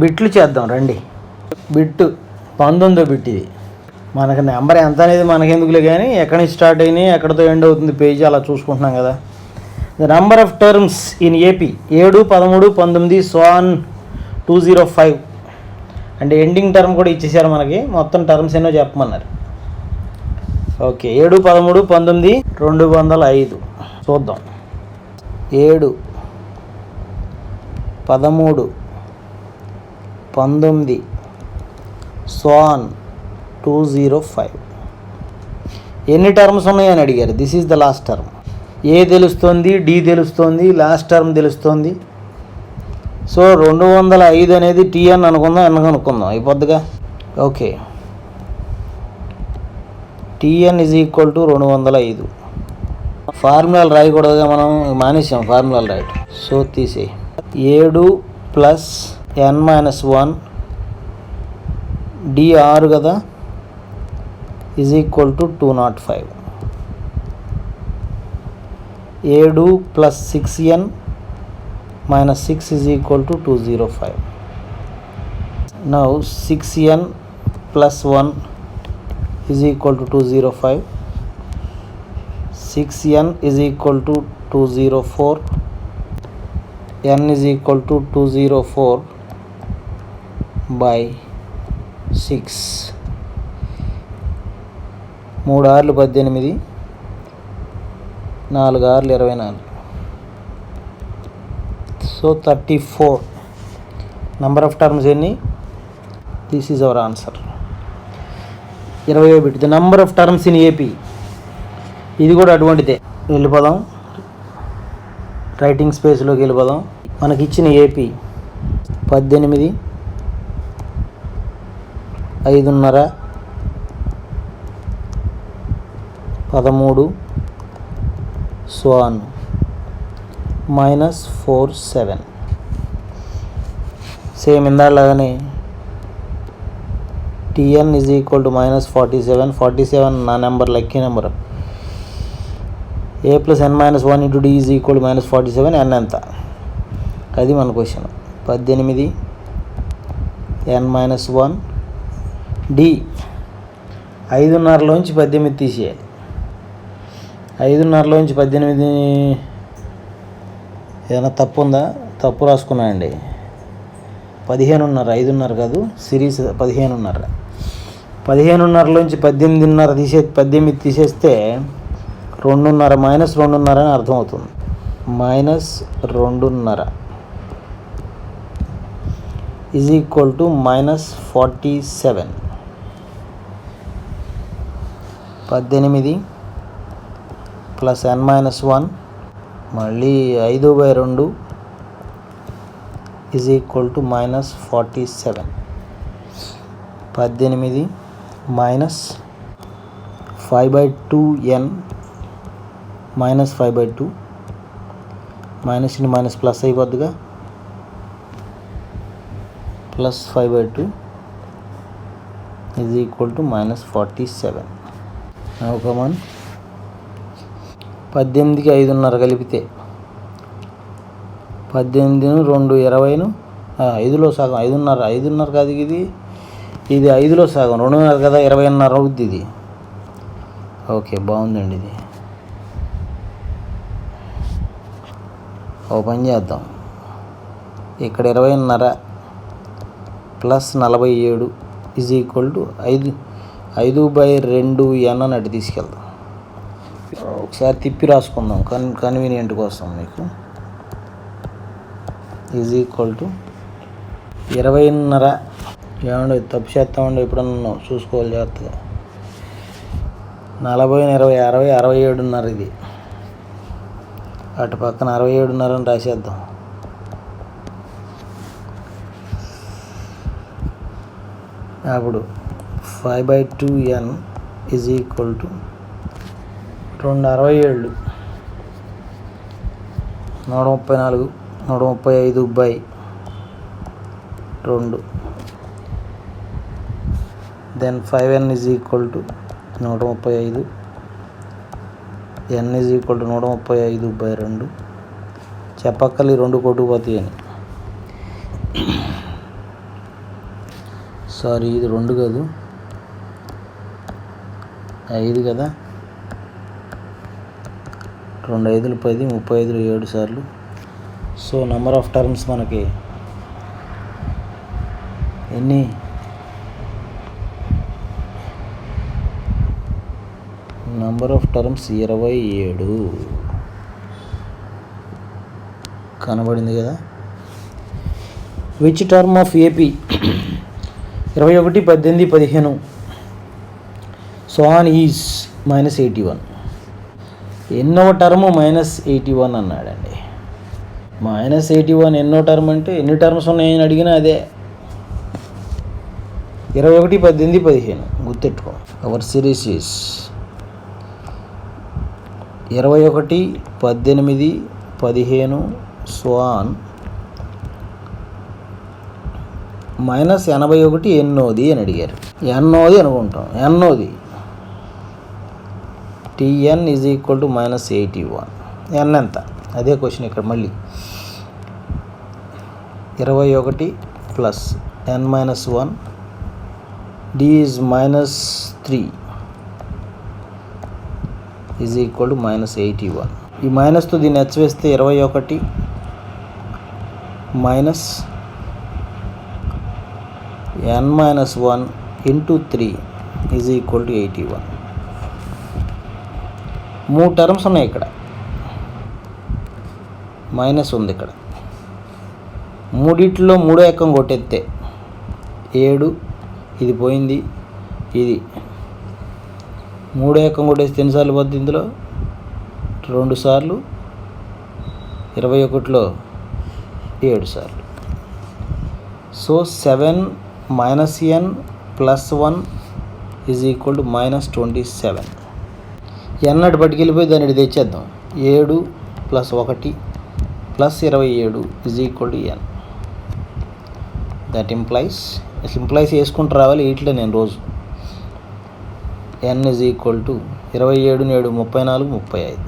బిట్లు చేద్దాం రండి. బిట్ 19వ బిట్ ఇది. మనకు నెంబర్ ఎంత అనేది మనకెందుకులే కానీ ఎక్కడి నుంచి స్టార్ట్ అయినాయి ఎక్కడితో ఎండ్ అవుతుంది పేజీ అలా చూసుకుంటున్నాం కదా. The number of terms in AP 7, 13, 19 so on 205. అంటే ఎండింగ్ టర్మ్ కూడా ఇచ్చేసారు మనకి. మొత్తం టర్మ్స్ ఎన్నో చెప్పమన్నారు. ఓకే 7, 13, 19, 205 చూద్దాం. 7, 13, 19 so on 205. ఎన్ని టర్మ్స్ ఉన్నాయని అడిగారు. This is the last term. A తెలుస్తుంది, డి తెలుస్తుంది, లాస్ట్ టర్మ్ తెలుస్తుంది. సో 205 అనేది టీఎన్ అనుకుందాం, ఎన్ అనుకుందాం అయిపోద్దిగా. Okay T N is equal to 205. ఫార్ములాలు రాయకూడదుగా, మనం మానేసాం ఫార్ములాలు రాయటం. సో తీసేయి. 7 ప్లస్ n-1 డి 6 కదా is equal to 205. 7 plus 6n minus 6 is equal to 205. Now 6n plus 1 is equal to 205. 6n is equal to 204. n is equal to 204 by 6. 3 ఆర్లు 18, 4 ఆర్లు 24. So 34 number of terms ఎన్ని. This is our answer. 20వ bit the number of terms in AP. ఇది కూడా అటువంటిదే. వెళ్ళిపోదాం writing స్పేస్లోకి వెళ్ళిపోదాం. మనకి ఇచ్చిన ఏపీ 18, 5.5, 13 so on -47. సేమ్ ఇందాలాగానే టీఎన్ ఈజ్ ఈక్వల్ టు -47. 47 నా number, lucky number. A plus n-1 into D is equal to -47. n ఎంత, అది మన క్వశ్చన్. 18 n-1 డి 5.5లోంచి 18 తీసేయాలి. 5.5లోంచి 18 ఏదైనా తప్పు ఉందా? తప్పు రాసుకున్నా అండి. 15.5, 5.5 కాదు, సిరీస్ 15.5. 15.5లోంచి 18 తీసేస్తే 2.5 -2.5 అని అర్థమవుతుంది. -2.5 is equal to -47. 18 plus n-1 మళ్ళీ 5/2 is equal to -47. 18 minus 5/2n -5/2 minus into minus plus అయిపోద్దిగా. Plus 5/2 is equal to -47. Come on 18కి 5.5 కలిపితే 18, 2, 20, 5లో సగం 5.5 కాదు ఇది 5లో సగం 2.5 కదా, 20.5 అవుద్ది ఇది. ఓకే బాగుందండి ఇది. ఓ పని చేద్దాం, ఇక్కడ 20.5 plus 47 is equal to 5/2 n అని అటు తీసుకెళ్దాం. ఒకసారి తిప్పి రాసుకుందాం కన్వీనియంట్ కోసం మీకు. Is equal to 20.5. ఏమండి తప్పు చేస్తామండి, ఎప్పుడన్నా చూసుకోవాలి జాగ్రత్తగా. 40, 20, 60, 67.5 ఇది. అటు పక్కన 67.5 అని రాసేద్దాం. అప్పుడు 5/2n is equal to 267, 134, 135/2. Then 5n is equal to 135, n is equal to 135/2. చెప్పక్కర్లు 2 కొట్టుకుపోతాయి అని. సారీ, ఇది 2 కాదు, 5 కదా. 2 5లు 10, 35 7 సార్లు. సో నెంబర్ ఆఫ్ టర్మ్స్ మనకి ఎన్ని? నెంబర్ ఆఫ్ టర్మ్స్ 27 కనబడింది కదా. Which term of AP 21, 18, 15 so on is -81. ఎన్నో టర్ము -81 అన్నాడండి. -81 ఎన్నో టర్మ్ అంటే ఎన్ని టర్మ్స్ ఉన్నాయని అడిగినా అదే. 21, 18, 15 గుర్తెట్టుకో. Our series is 21, 18, 15 so on -81 ఎన్నోది అని అడిగారు. ఎన్నోది అనుకుంటాం. ఎన్నోది Tn = -81. n ఎంత? అదే క్వశ్చన్ ఇక్కడ మళ్ళీ. 21 + n - 1 d is -3 = -81. ఈ మైనస్తో దీన్ని హెచ్చవేస్తే 21 - n - 1 × 3 = 81. 3 టర్మ్స్ ఉన్నాయి ఇక్కడ. మైనస్ ఉంది ఇక్కడ. మూడిట్లో 3 ఏకం కొట్టేస్తే 7, ఇది పోయింది, ఇది 3 ఏకం కొట్టేస్తే ఎన్నిసార్లు పోద్ది? ఇందులో 2 సార్లు, 21లో 7 సార్లు. So 7 - n + 1 = -27. n అటు పట్టుకెళ్ళిపోయి దాన్ని ఇటు తెచ్చేద్దాం. 7 + 1 + 27 = n. దట్ ఇంప్లైస్ వేసుకుంటూ రావాలి ఇట్లా నేను రోజు. n = 27, 7, 34, 35.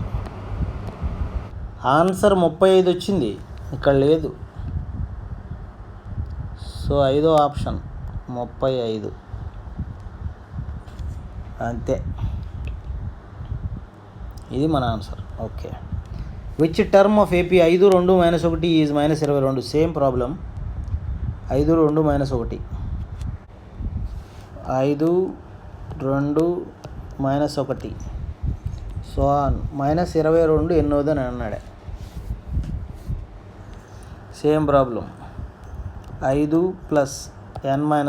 ఆన్సర్ 35 వచ్చింది, ఇక్కడ లేదు. సో 5వ ఆప్షన్ 35 అంతే. ఇది మన answer. Okay. Which term of AP 5, 2, -1 is -22. Same problem. 5, 2, -1 5, 2, -1 so -22 ఎన్నోదని అన్నాడే. Same problem. 5 + n - 1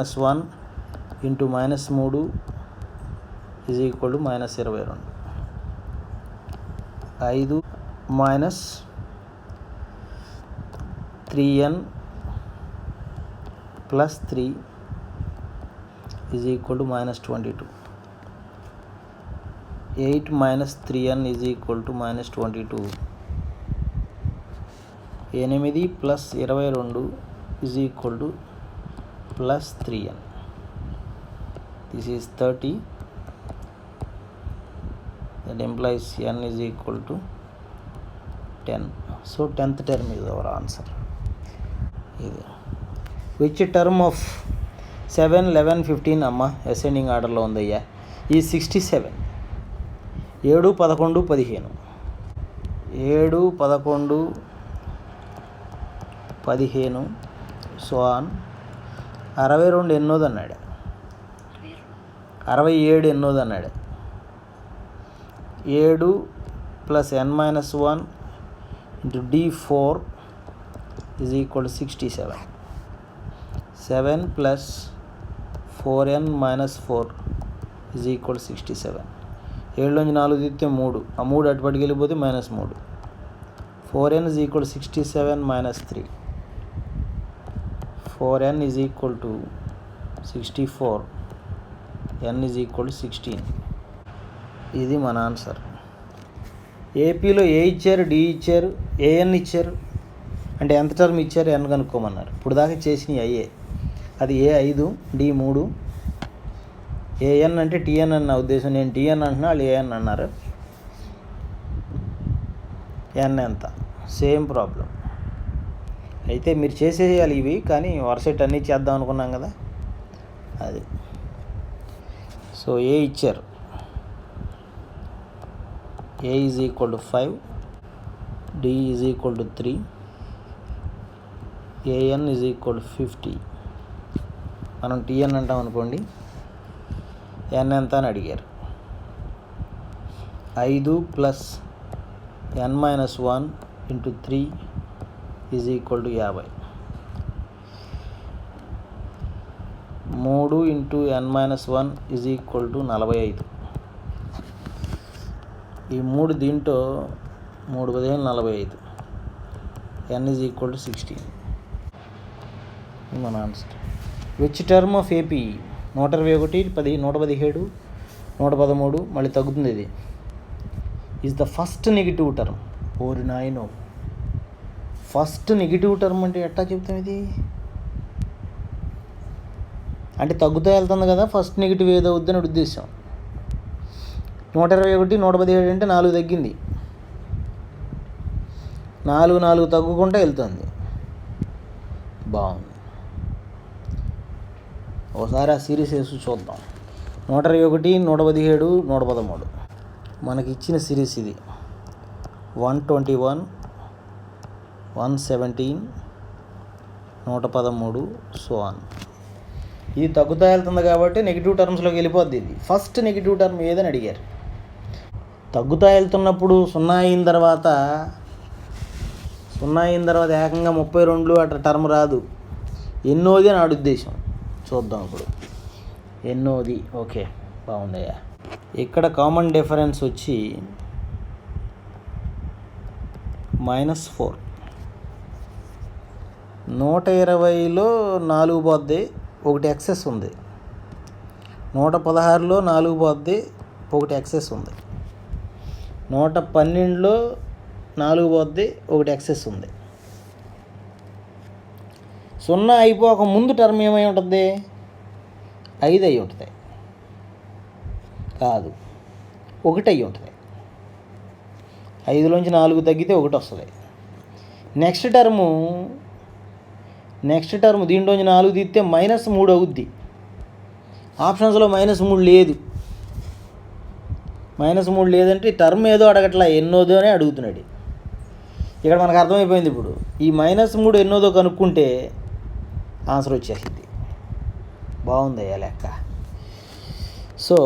× -3 = -22. 5 - 3n + 3 = -22. 8 - 3n = -22. 8 + 22 = +3n. This is 30. That implies n = 10. So 10th term is our answer. Which term of 7, 11, 15 అమ్మ ascending ఆర్డర్లో ఉందయ్యా? ఈ 67. 7, 11, 15. 7, 11, 15 so on 62 ఎన్నోది అన్నాడు. 67 ఎన్నోది అన్నాడు. 7 + n - 1 × d4 = 67. 7 + 4n - 4 = 67. 7లోంచి 4 తీస్తే 3, ఆ 3 అటు పట్టుకు వెళ్ళిపోతే -3. 4n = 67 - 3. 4n = 64. n = 16. ఇది మన ఆన్సర్. ఏపీలో ఏ ఇచ్చారు, డి ఇచ్చారు, ఏఎన్ ఇచ్చారు. అంటే ఎంత టర్మ్ ఇచ్చారు n కనుక్కోమన్నారు. ఇప్పుడు దాకా చేసినవి అయ్యే. అది A5, D3. ఏఎన్ అంటే టీఎన్ అన్న ఉద్దేశం. నేను టీఎన్ అంటున్నా, వాళ్ళు ఏఎన్ అన్నారు. n ఎంత? Same problem. అయితే మీరు చేసేయాలి ఇవి, కానీ వరుసటి అన్నీ చేద్దాం అనుకున్నాం కదా, అది. సో ఏ ఇచ్చారు, A is equal to 5, D is equal to 3, A N is equal to 50. మనం టిఎన్ అంటాం అనుకోండి, ఎన్ ఎంత అని అడిగారు. 5 plus n minus 1 into 3 is equal to 50. 3 into n minus 1 is equal to 45. ఈ 3 దీంట్లో 3 15 45, n ఈజ్ ఈక్వల్ టు 16. మన answer. Which term of AP 121, 117, 113 మళ్ళీ తగ్గుతుంది. ఇది is the first negative term. ఓరి నాయనో, ఫస్ట్ నెగిటివ్ టర్మ్ అంటే ఎట్టా చెప్తాం? ఇది అంటే తగ్గుతూ వెళ్తుంది కదా, ఫస్ట్ నెగిటివ్ ఏదో వద్దని ఉద్దేశం. 121, 117 అంటే 4 తగ్గింది, 4 తగ్గుకుంటూ వెళ్తుంది. బాగుంది. ఒకసారి ఆ సిరీస్ వేసి చూద్దాం. 121, 117, 113 మనకి ఇచ్చిన సిరీస్ ఇది. 121, 117, 113 సో ఆన్. ఇది తగ్గుతూ వెళ్తుంది కాబట్టి నెగిటివ్ టర్మ్స్లోకి వెళ్ళిపోద్ది. ఇది ఫస్ట్ నెగిటివ్ టర్మ్ ఏదని అడిగారు. తగ్గుతూ వెళ్తున్నప్పుడు 0 అయిన తర్వాత ఏకంగా 32 అట్లా టర్మ్ రాదు. ఎన్నోది అని ఉద్దేశం. చూద్దాం ఇప్పుడు ఎన్నోది. ఓకే, బాగుందయ్యా. ఇక్కడ కామన్ డిఫరెన్స్ వచ్చి -4. 120లో 4 పోద్ది, ఒకటి ఎక్సెస్ ఉంది. 116లో 4 పోద్ది, ఒకటి ఎక్సెస్ ఉంది. 112లో 4 పోద్ది, ఒకటి ఎక్సెస్ ఉంది. 0 అయిపోక ముందు టర్మ్ ఏమై ఉంటుంది? 5 అయి ఉంటుంది. కాదు, 1 అయి ఉంటుంది. 5లోంచి 4 తగ్గితే 1 వస్తుంది. నెక్స్ట్ టర్ము దీంట్లోంచి 4 తీస్తే -3 అవుద్ది. ఆప్షన్స్లో -3 లేదు. -3 లేదంటే టర్మ్ ఏదో అడగట్లా, ఎన్నోదో అని అడుగుతున్నాడు. ఇక్కడ మనకు అర్థమైపోయింది. ఇప్పుడు ఈ -3 ఎన్నోదో కనుక్కుంటే ఆన్సర్ వచ్చేసింది. బాగుందయ్యా లెక్క. So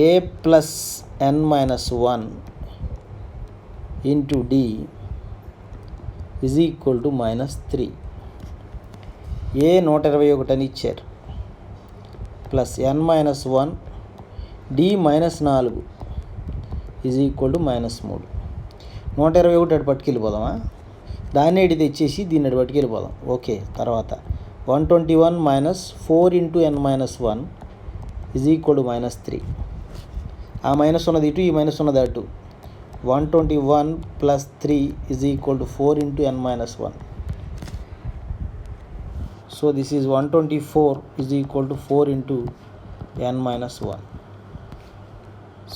a plus n minus 1 into D is equal to -3. A 121 అని ఇచ్చారు, plus n minus 1 d -4 is equal to -3. 121 అటు పట్టుకెళ్ళిపోదామా? దాన్ని ఇటు తెచ్చేసి దీన్ని అటు పట్టుకెళ్ళిపోదాం. ఓకే, తర్వాత 121 minus 4 into n minus 1 is equal to -3. ఆ మైనస్ ఉన్నది ఇటు, ఈ మైనస్ ఉన్నది అటు. 121 plus 3 is equal to 4 into n minus 1. So this is 124 is equal to 4 into n minus 1.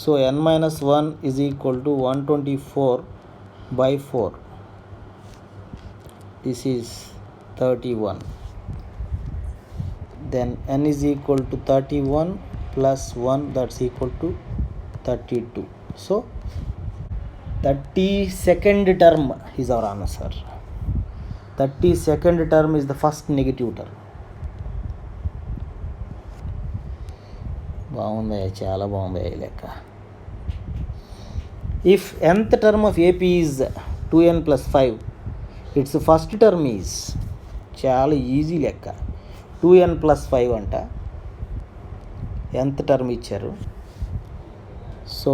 So n minus 1 is equal to 124/4. This is 31. Then n is equal to 31 plus 1, that's equal to 32. So 32nd term is our answer. 32nd term is the first negative term. బాగుంది, చాలా బాగుంది ఈ లెక్క. If nth term of AP is 2n plus 5, its first term is, చాలా easy లెక్క, 2n plus 5 అంట. nth term ఇచ్చారు. So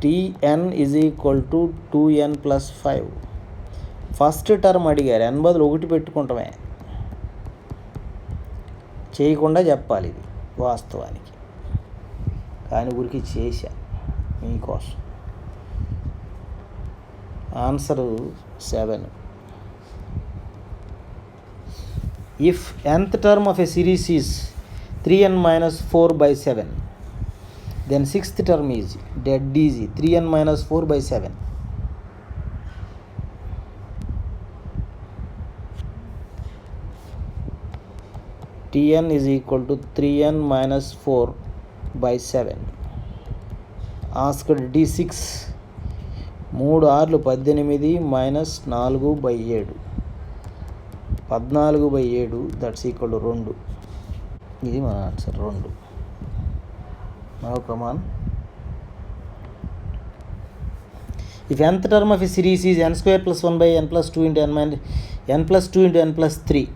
tn is equal to 2n plus 5. First term అడిగారు, n బదులు 1 పెట్టుకుంటామే, చేయకుండా చెప్పాలి ఇది వాస్తవానికి, కానీ ఊరికి చేశా మీకోసం. Answer 7. If nth term of a series is 3n minus 4/7, then sixth term is dead easy, 3n minus 4/7. Tn is equal to 3n minus 4 by 7. Asked D6 3 ఆర్లు 18 మైనస్ 4/7 14/7 దట్స్ ఈక్వల్ టు 2. ఇది మన answer 2. Now come on. If nth term of a series is n square plus 1 by n plus 2 into n plus 2 into n plus 3,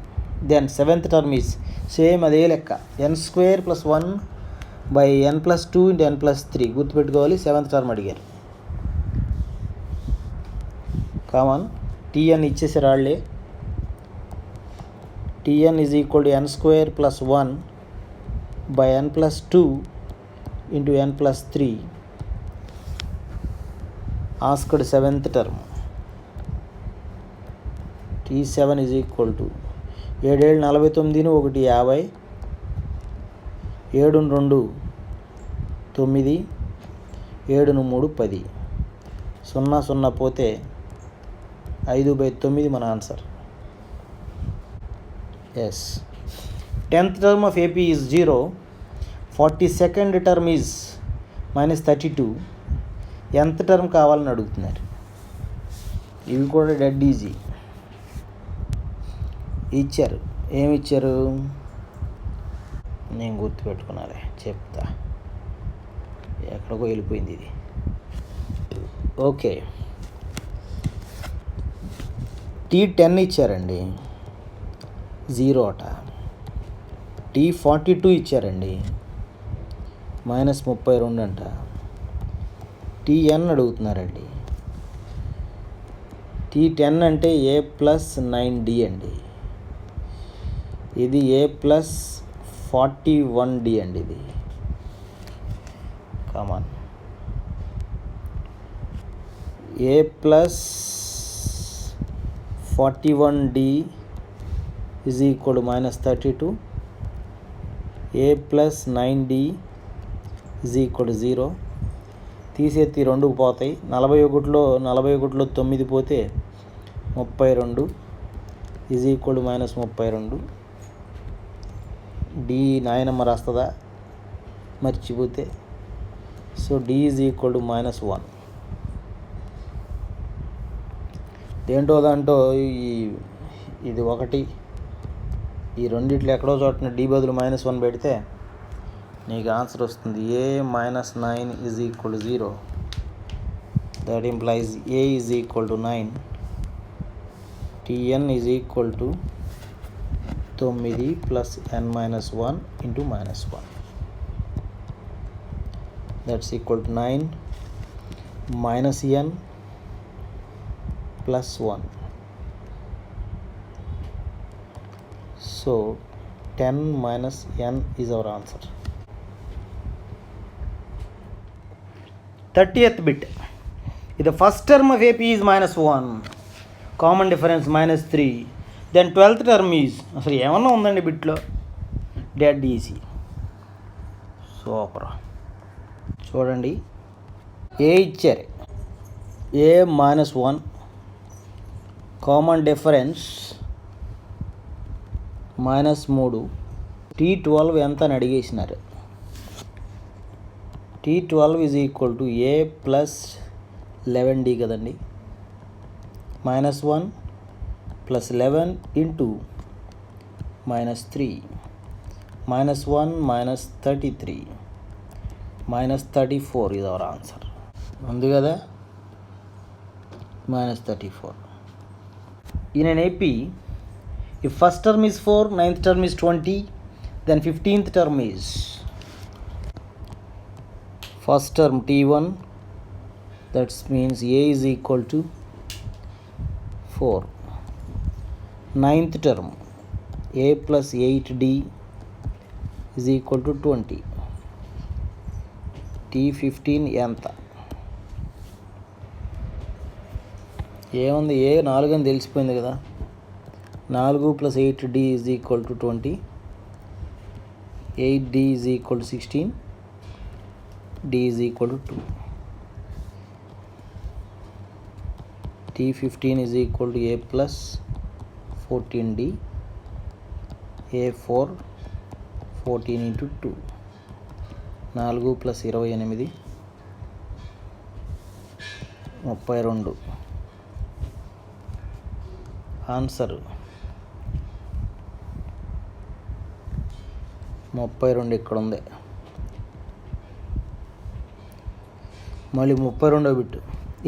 then seventh term is same అదే లెక్క n square plus 1 by n plus 2 into n plus 3 గుర్తుపెట్టుకోవాలి. Seventh term అడిగారు. Common Tn ఇచ్చేసారు వాళ్ళే. Tn is equal to n square plus 1 by n plus 2 into n plus 3. Asked seventh term. T7 is equal to 7 7 49 1 50 7 2 9 7 3 10 0 0 పోతే 5/9 మన answer. Yes. 10th term of AP is 0. 42nd term is -32. nth term కావాలని అడుగుతున్నారు. ఇవి కూడా dead easy ఇచ్చారు. ఏమి ఇచ్చారు నేను గుర్తుపెట్టుకున్నారే, చెప్తా. ఎక్కడికో వెళ్ళిపోయింది ఇది. ఓకే, T10 ఇచ్చారండి 0 అట. T42 ఇచ్చారండి -32 అంట. Tn అడుగుతున్నారండి. T10 అంటే A ప్లస్ 9D అండి. ఇది A ప్లస్ 41D అండి. ఇది common A plus 41D is equal to -32. A plus 9D is equal to 0. తీసేత్తి 2కు పోతాయి. 41లో 9 పోతే 32 ఈజ్ ఈక్వల్ టు -32. డి నాయనమ్మ రాస్తుందా మర్చిపోతే. So d is equal to -1. దేంటో దాంట్లో ఇది ఒకటి, ఈ రెండిట్లో ఎక్కడో చోటన డి బదులు -1 పెడితే నీకు ఆన్సర్ వస్తుంది. A - 9 is equal to 0. That implies A is equal to 9. Tn is equal to 9 plus n minus 1 into -1. That's equal to 9 minus n plus 1. So 10 minus n is our answer. 30th bit. If the first term of AP is -1, common difference -3, then 12th term is అసలు ఏమన్నా ఉందండి బిట్లో, dead easy. Super. చూడండి, ఏ ఇచ్చారు A -1, common difference -3. T12 ఎంత అని అడిగేసినారు. T12 is equal to A plus 11D కదండి. -1 plus 11 into -3. -1 minus 33 -34 is our answer. ఉంది కదా, -34. In an AP, if first term is 4, 9th term is 20, then 15th term is first term T1, that means A is equal to 4. 9th term A plus 8D is equal to 20. T15 ఎంత ఏముంది, ఏ 4 అని తెలిసిపోయింది కదా. 4 plus 8D is equal to 20. 8D is equal to 16. D is equal to 2. T15 is equal to A plus 14D. A4 14 × 2 4 + 28 32. Answer 32 ఇక్కడ ఉంది. మళ్ళీ 32వ bit.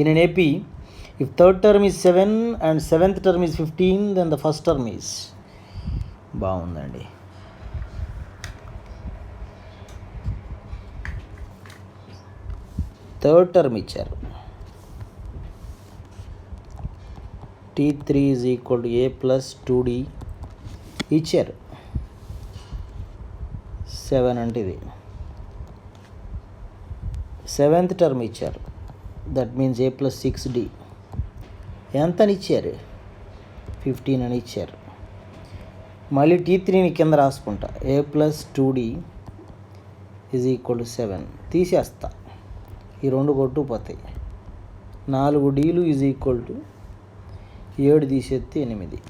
In an AP, if third term is 7 and seventh term is 15, then the first term is. బాగుందండి. Third term ఇచ్చారు. T3 = A + 2D ఇచ్చారు. 7 అంటే ఇది. Seventh term ఇచ్చారు. దట్ మీన్స్ A + 6D ఎంత అని ఇచ్చారు? 15 అని ఇచ్చారు. మళ్ళీ T3ని కింద రాసుకుంటా. A + 2D = 7 తీసేస్తా. ఈ రెండు కొట్టుకుపోతాయి. 4Dలు = 7 తీసేస్తే 8.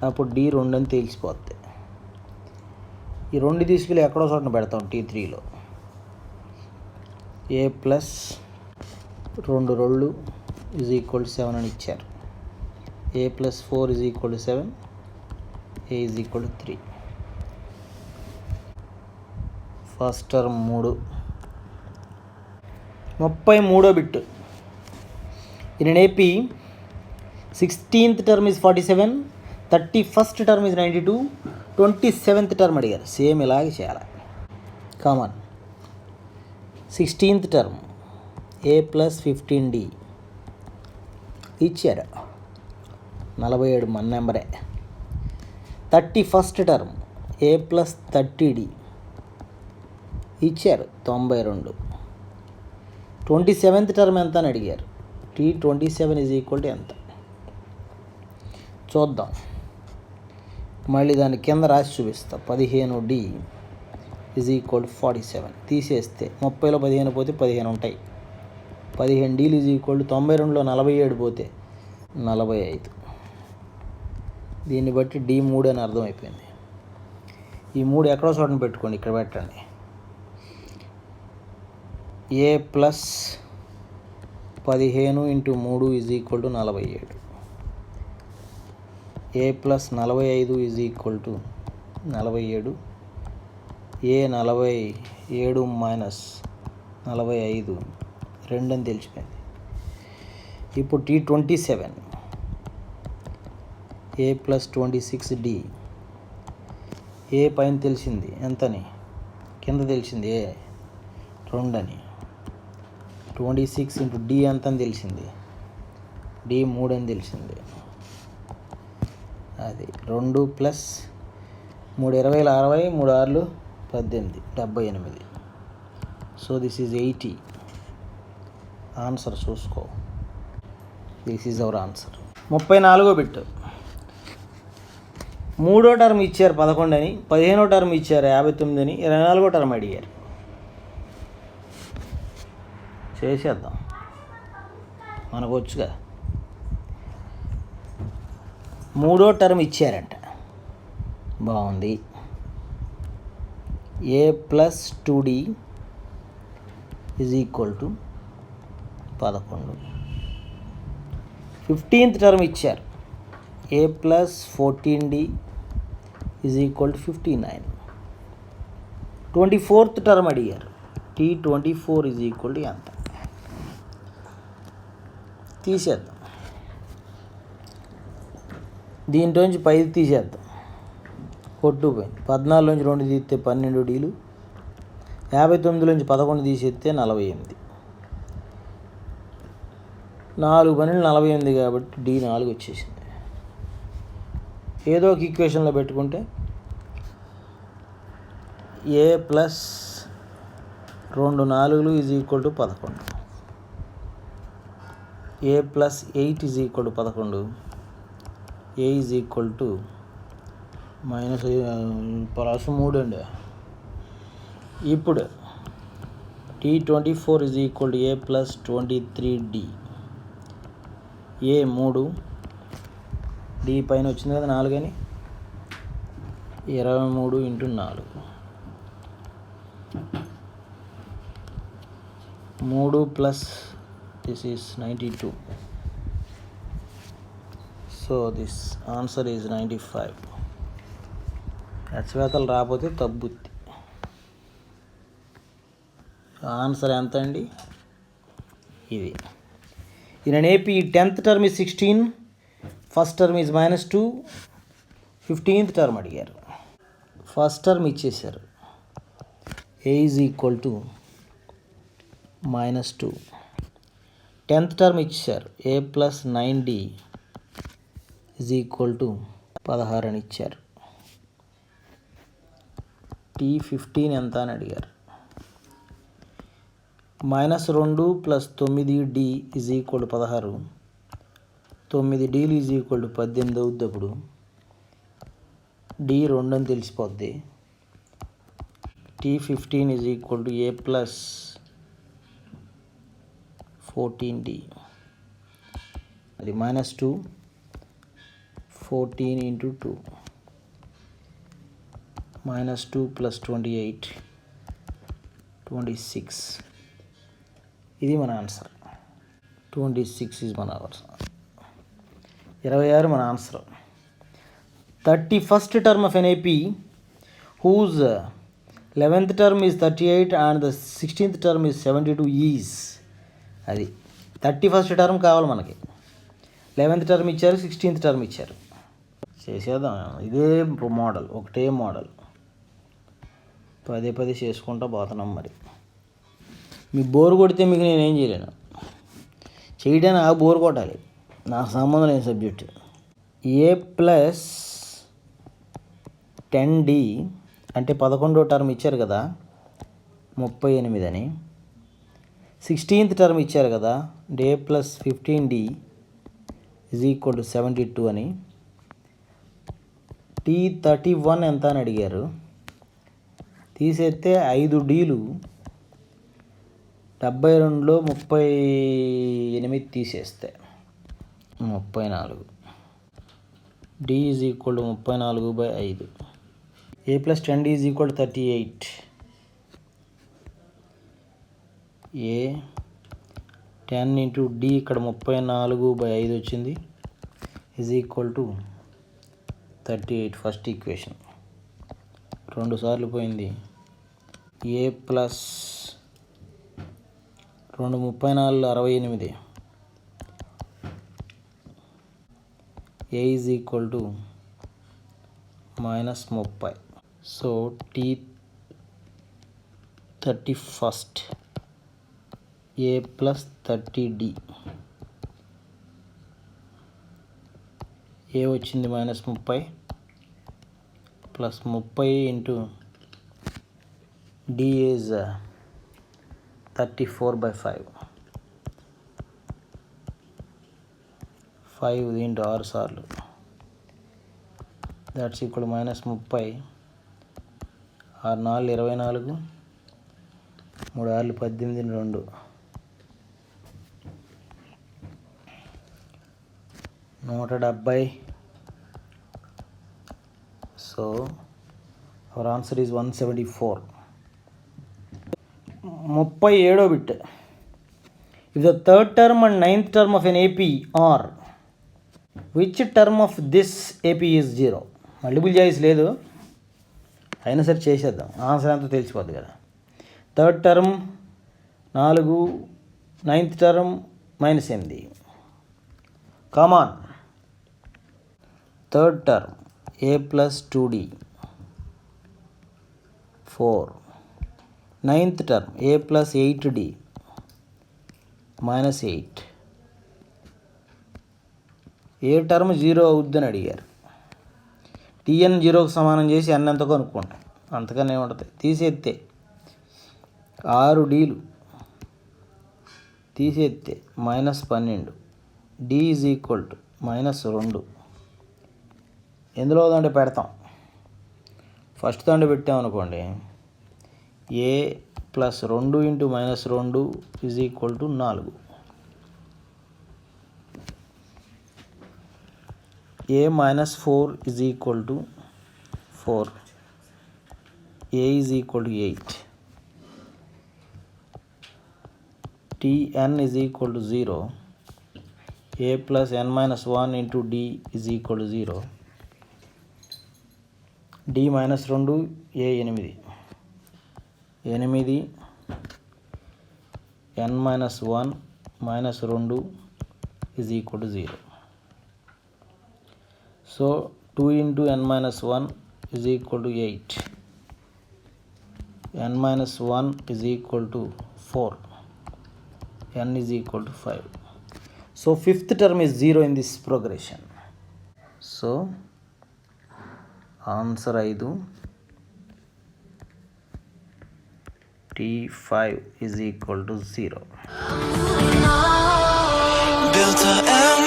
అప్పుడు D 2 అని తెలిసిపోద్ది. ఈ రెండు తీసుకెళ్ళి ఎక్కడో చోటన పెడతాం. T3లో A + 2 2 = 7 అని ఇచ్చారు. A + 4 = 7, A = 3. First term 3. 33వ bit. In an AP, 16th term is 47, 31st term is 92, 27th term అడిగారు. సేమ్ ఇలాగే చేయాలి. Common. 16th term A + 15D ఇచ్చారు. 47 మన నెంబరే. 31st term A + 30D ఇచ్చారు. 92. 27th term ఎంత అని అడిగారు. T27 = ఎంత చూద్దాం. మళ్ళీ దాని కింద రాసి చూపిస్తా. 15D = 47 తీసేస్తే 30లో 15 పోతే 15 ఉంటాయి. 15Dలు = 92లో 47 పోతే 45. దీన్ని బట్టి D3 అని అర్థమైపోయింది. ఈ 3 ఎక్కడో చోటన పెట్టుకోండి. ఇక్కడ పెట్టండి. A + 15 × 3 = 47. A + 45 = 47. A 47 - 45 2 అని తెలిసిపోయింది. ఇప్పుడు T27 A + 26D. ఏ పైన తెలిసింది ఎంతని, కింద తెలిసింది ఏ 2 అని. 26 × D ఎంత అని తెలిసింది, D 3 అని తెలిసింది. అది 2 + 3 20 60, 3 6 18 78. So this is 80. ఆన్సర్ చూసుకో. This is our answer. 34వ బిట్. 3వ టర్మ్ ఇచ్చారు 11 అని, 15వ టర్మ్ ఇచ్చారు 59 అని, 24వ టర్మ్ అడిగారు. చేసేద్దాం, మనకు వచ్చుగా. 3వ టర్మ్ ఇచ్చారంట. బాగుంది. A + 2D = 11. 15th టర్మ్ ఇచ్చారు. A + 14D = 59. 24th టర్మ్ అడిగారు. T24 ఎంత తీసేద్దాం. దీంట్లోంచి 10 తీసేద్దాం. కొట్టుకుపోయింది. 14లోంచి 2 తీస్తే 12Dలు. 59లోంచి 11 తీసేస్తే 48. 4 12 48 కాబట్టి D4 వచ్చేసింది. ఏదో ఒక ఈక్వేషన్లో పెట్టుకుంటే A + 2 4 = 11. A + 8 = 11. A = -3 అండి. ఇప్పుడు T24 = A + 23D. A 3, D పైన వచ్చింది కదా 4 అని. 23 into 4 3 plus this is 92. So this answer is 95. హెచ్చవేతలు రాకపోతే తబ్బుద్ది. ఆన్సర్ ఎంత అండి? ఇది. In an AP 10th term is 16, first term is -2, 15th term అడిగారు. ఫస్ట్ టర్మ్ ఇచ్చేసారు. A is equal to -2. 10th term ఇచ్చారు. A plus 9D is equal to 16 అని ఇచ్చారు. T15 ఎంత అని అడిగారు. -2 plus 9D is equal to 16. 9D is equal to 18 అవుద్ది. అప్పుడు D 2 అని తెలిసిపోద్ది. T15 is equal to A plus 14D. అది -2, 14 ఇంటూ 2, -2 ప్లస్ 28, 26. ఇది మన ఆన్సర్. 26 ఈజ్ మన ఆన్సర్. 26 మన answer. 31st term of an AP whose 11th term is 38 and the 16th term is 72 is. అది 31st term కావాలి మనకి. 11th term ఇచ్చారు, 16th term ఇచ్చారు. చేసేద్దాం. ఇదే మోడల్, ఒకటే మోడల్ పదే చేసుకుంటా పోతున్నాం. మరి మీ బోర్ కొడితే మీకు నేనేం చేయలేను. చేయడానికి ఆ బోర్ కొట్టాలి, నాకు సంబంధం లేని సబ్జెక్టు. A ప్లస్ 10D అంటే 11వ టర్మ్ ఇచ్చారు కదా 38 అని. 16th టర్మ్ ఇచ్చారు కదా A plus 15D is equal to 72 అని. T31 ఎంత అని అడిగారు. తీసేస్తే 5Dలు 72లో 38 తీసేస్తే 34. D is equal to 34/5. A plus 10D is equal to 38. A 10 into D ఇక్కడ 34/5 వచ్చింది is equal to 38. First equation 2 సార్లు పోయింది. A plus 2 34 68. A is equal to -30. So T31 A plus 30D. A వచ్చింది -30 ప్లస్ 30 ఇంటూ D ఈజ్ 34/5. 5 దీంట్లో 6 సార్లు, that's equal -30. 6 4 24, 3 6 18, 2 170. So our answer is 174. 37వ bit. If the third term and 9th term of an AP are which term of this AP is 0. Multiple choice లేదు, అయినా సరే చేసేద్దాం. Answer అంతా తెలిసిపోద్ది కదా. Third term 4, 9th term -8. Common. Third term A plus 2D 4. 9th term A plus 8D -8. A term 0 అవుద్దని అడిగారు. TN 0కు సమానం చేసి n ఎంతకో అనుకుంటాం, అంతకనే ఉంటుంది. తీసేస్తే 6Dలు తీసేస్తే -12. D is equal to -2. ఎందులో దంటే పెడతాం. ఫస్ట్ దండ పెట్టామనుకోండి, A plus 2 into -2 is equal to 4. A -4 is equal to 4. a is equal to 8, tn is equal to 0, a plus n minus 1 into d is equal to 0, d minus 2 a 8, 8 n minus 1 minus 2 is equal to 0. So 2 into n minus 1 is equal to 8, n minus 1 is equal to 4, n is equal to 5. So fifth term is 0 in this progression. So answer 5, T5 is equal to 0. Built a